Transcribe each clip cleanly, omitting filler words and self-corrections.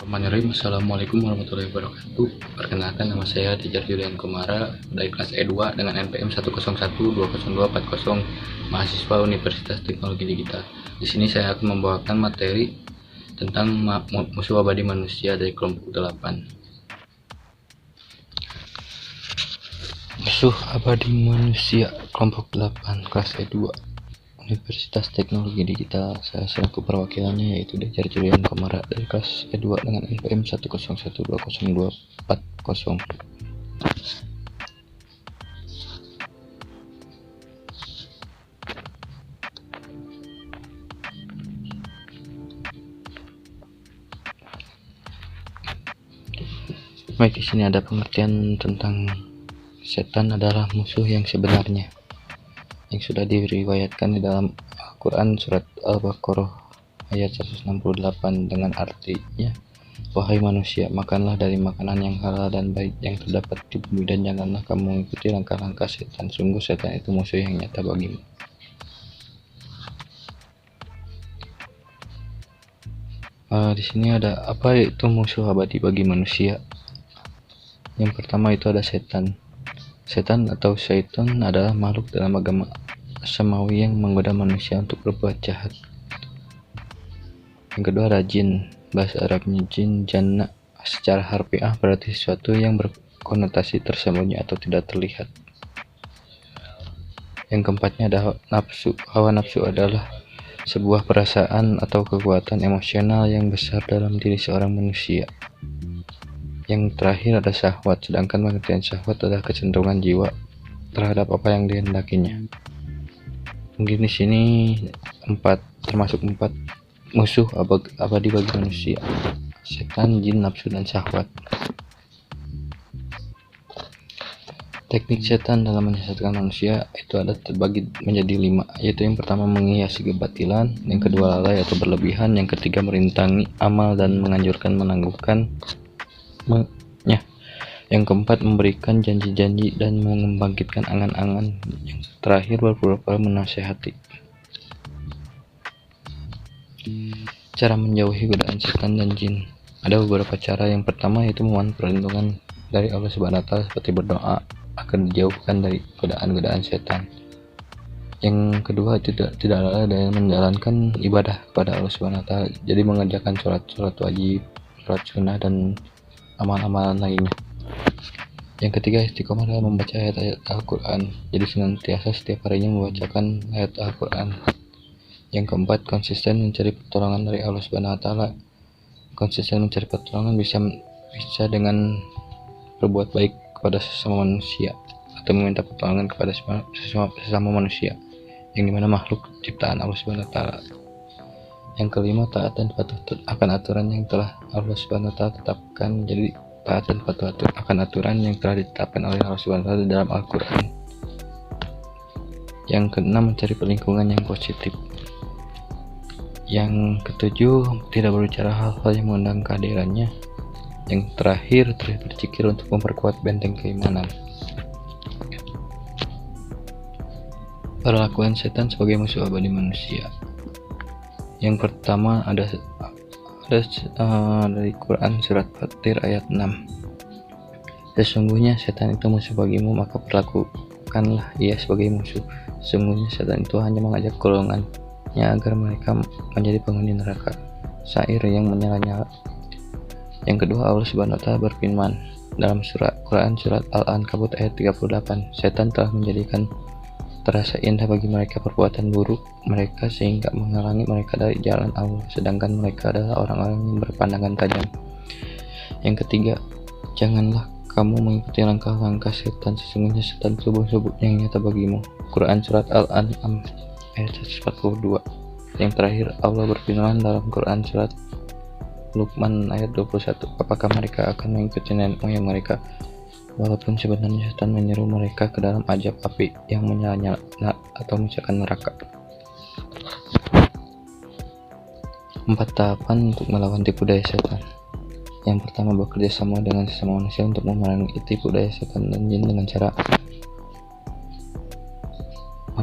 Bismillahirrahmanirrahim. Assalamualaikum warahmatullahi wabarakatuh. Perkenalkan, nama saya Tejar Julian Komara dari kelas E2 dengan NPM 101202440, mahasiswa Universitas Teknologi Digital. Di sini saya akan membawakan materi tentang musuh abadi manusia dari kelompok 8. Musuh abadi manusia kelompok 8 kelas E2 Universitas Teknologi Digital. Saya selaku perwakilannya yaitu Tejar Julian Komara dari kelas E2 dengan NPM 101202440. Baik, di sini ada pengertian tentang setan adalah musuh yang sebenarnya, yang sudah diriwayatkan di dalam Al-Quran surat Al-Baqarah ayat 168 dengan artinya, wahai manusia, makanlah dari makanan yang halal dan baik yang terdapat di bumi, dan janganlah kamu mengikuti langkah-langkah setan, sungguh setan itu musuh yang nyata bagimu. Di sini ada apa itu musuh abadi bagi manusia. Yang pertama itu ada setan. Setan atau syaitan adalah makhluk dalam agama samawi yang menggoda manusia untuk berbuat jahat. Yang kedua ada jin. Bahasa Arabnya jin, janna, secara harfiah berarti sesuatu yang berkonotasi tersembunyi atau tidak terlihat. Yang keempatnya ada nafsu. Hawa nafsu adalah sebuah perasaan atau kekuatan emosional yang besar dalam diri seorang manusia. Yang terakhir ada syahwat, sedangkan pengertian syahwat adalah kecenderungan jiwa terhadap apa yang dihendakinya. Mungkin di sini termasuk empat musuh abadi bagi manusia: setan, jin, nafsu, dan syahwat. Teknik setan dalam menyesatkan manusia itu ada terbagi menjadi 5, yaitu yang pertama menghiasi kebatilan, yang kedua lalai atau berlebihan, yang ketiga merintangi amal dan menganjurkan menangguhkan, yang keempat memberikan janji-janji dan membangkitkan angan-angan, yang terakhir berpura-pura menasehati. Cara menjauhi godaan setan dan jin, ada beberapa cara. Yang pertama yaitu memohon perlindungan dari Allah Subhanahu wa Ta'ala seperti berdoa agar dijauhkan dari godaan-godaan setan. Yang kedua tidak lalai dalam menjalankan ibadah kepada Allah Subhanahu wa Ta'ala, jadi mengerjakan sholat wajib, sholat sunnah, dan amalan-amalan lainnya. Yang ketiga istiqomah dalam membaca ayat-ayat Al-Quran, jadi senantiasa setiap harinya membacakan ayat Al-Quran. Yang keempat konsisten mencari pertolongan dari Allah Subhanahu wa Ta'ala. Konsisten mencari pertolongan bisa dengan berbuat baik kepada sesama manusia atau meminta pertolongan kepada sesama manusia, yang dimana makhluk ciptaan Allah Subhanahu wa Ta'ala. Yang kelima, taat dan patuh akan aturan yang telah Allah Subhanahu wa Ta'ala tetapkan, jadi taat dan patuh akan aturan yang telah ditetapkan oleh Allah Subhanahu wa Ta'ala dalam Al-Quran. Yang keenam, mencari lingkungan yang positif. Yang ketujuh, tidak berbicara hal-hal yang mengundang kehadirannya. Yang terakhir, terus berzikir untuk memperkuat benteng keimanan. Perlakuan setan sebagai musuh abadi manusia. Yang pertama ada dari Quran surat Fatir ayat 6. Sesungguhnya setan itu musuh bagimu, maka perlakukanlah ia sebagai musuh. Sesungguhnya setan itu hanya mengajak golongannya agar mereka menjadi penghuni neraka, syair yang menyala-nyala. Yang kedua, Allah Subhanahu wa Ta'ala berfirman dalam Quran surat Al-Ankabut ayat 38, setan telah menjadikan terasa indah bagi mereka perbuatan buruk mereka sehingga menghalangi mereka dari jalan Allah, sedangkan mereka adalah orang-orang yang berpandangan tajam. Yang ketiga, janganlah kamu mengikuti langkah-langkah setan, sesungguhnya setan tubuh-tubuh yang nyata bagimu. Quran surat Al-An'am ayat 142. Yang terakhir, Allah berfirman dalam Quran surat Luqman ayat 21, apakah mereka akan mengikuti nenek moyang mereka, walaupun sebenarnya setan menyeru mereka ke dalam azab api yang menyala-nyala atau misalkan neraka. 4 tahapan untuk melawan tipu daya setan. Yang pertama, bekerja sama dengan sesama manusia untuk memerangi tipu daya setan dan jin dengan cara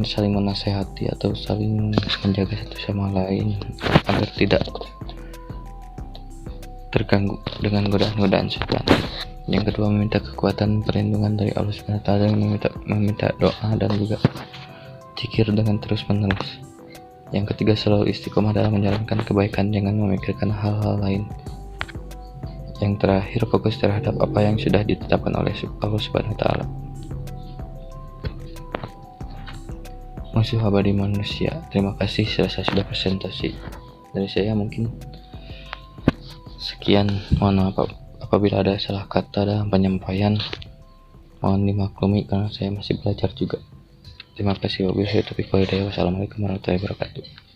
saling menasehati atau saling menjaga satu sama lain agar tidak terganggu dengan godaan-godaan setan. Yang kedua, meminta kekuatan perlindungan dari Allah Subhanahu wa taala, meminta doa dan juga zikir dengan terus-menerus. Yang ketiga, selalu istiqomah dalam menjalankan kebaikan, jangan memikirkan hal-hal lain. Yang terakhir, fokus terhadap apa yang sudah ditetapkan oleh Allah Subhanahu wa taala. Musuh abadi manusia. Terima kasih sudah presentasi dari saya. Mungkin sekian, mohon maaf apabila ada salah kata dalam penyampaian, mohon dimaklumi karena saya masih belajar juga. Terima kasih. Wabillahi taufiq wal hidayah. Wassalamualaikum warahmatullahi wabarakatuh.